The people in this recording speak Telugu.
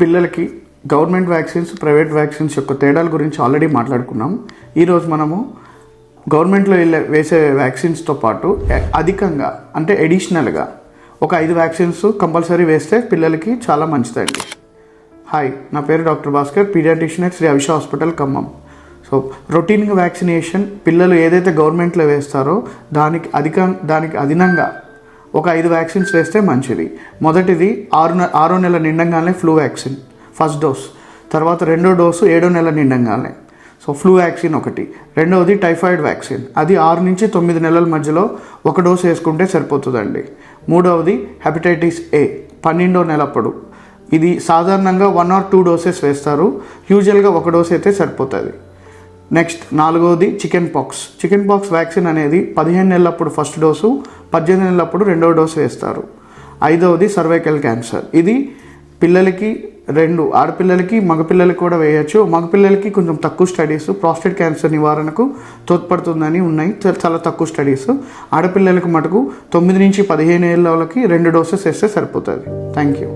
పిల్లలకి గవర్నమెంట్ వ్యాక్సిన్స్, ప్రైవేట్ వ్యాక్సిన్స్ యొక్క తేడాల గురించి ఆల్రెడీ మాట్లాడుకున్నాం. ఈరోజు మనము గవర్నమెంట్లో వేసే వ్యాక్సిన్స్తో పాటు అధికంగా అంటే ఎడిషనల్గా ఒక 5 వ్యాక్సిన్స్ కంపల్సరీ వేస్తే పిల్లలకి చాలా మంచిదండి. హాయ్, నా పేరు doctor Bhaskar, paediatrician Sri Avisha hospital Khammam. So రొటీన్గా వ్యాక్సినేషన్ పిల్లలు ఏదైతే గవర్నమెంట్లో వేస్తారో దానికి అదనంగా ఒక 5 వ్యాక్సిన్స్ వేస్తే మంచిది. మొదటిది 6వ నెల నిండంగానే ఫ్లూ వ్యాక్సిన్ ఫస్ట్ డోస్, తర్వాత 2వ డోసు 7వ నెల నిండంగానే, సో ఫ్లూ వ్యాక్సిన్ ఒకటి. రెండవది టైఫాయిడ్ వ్యాక్సిన్, అది 6 నుంచి 9 నెలల మధ్యలో 1 డోసు వేసుకుంటే సరిపోతుందండి. మూడవది హెపటైటిస్ ఏ 12వ నెలప్పుడు, ఇది సాధారణంగా 1 or 2 డోసెస్ వేస్తారు, యూజువల్గా 1 డోస్ అయితే సరిపోతుంది. నెక్స్ట్ 4వది చికెన్ పాక్స్ వ్యాక్సిన్ అనేది 15 నెలలప్పుడు ఫస్ట్ డోసు, 18 నెలలప్పుడు 2వ డోసు వేస్తారు. 5వది సర్వైకల్ క్యాన్సర్, ఇది పిల్లలకి 2 ఆడపిల్లలకి మగపిల్లలకి కూడా వేయచ్చు. మగపిల్లలకి కొంచెం తక్కువ స్టడీస్ ప్రాస్టేట్ క్యాన్సర్ నివారణకు తోడ్పడుతుందని ఉన్నాయి, చాలా తక్కువ స్టడీస్. ఆడపిల్లలకు మటుకు 9 నుంచి 15 ఏళ్ళ వాళ్ళకి 2 డోసెస్ వేస్తే సరిపోతుంది. Thank you.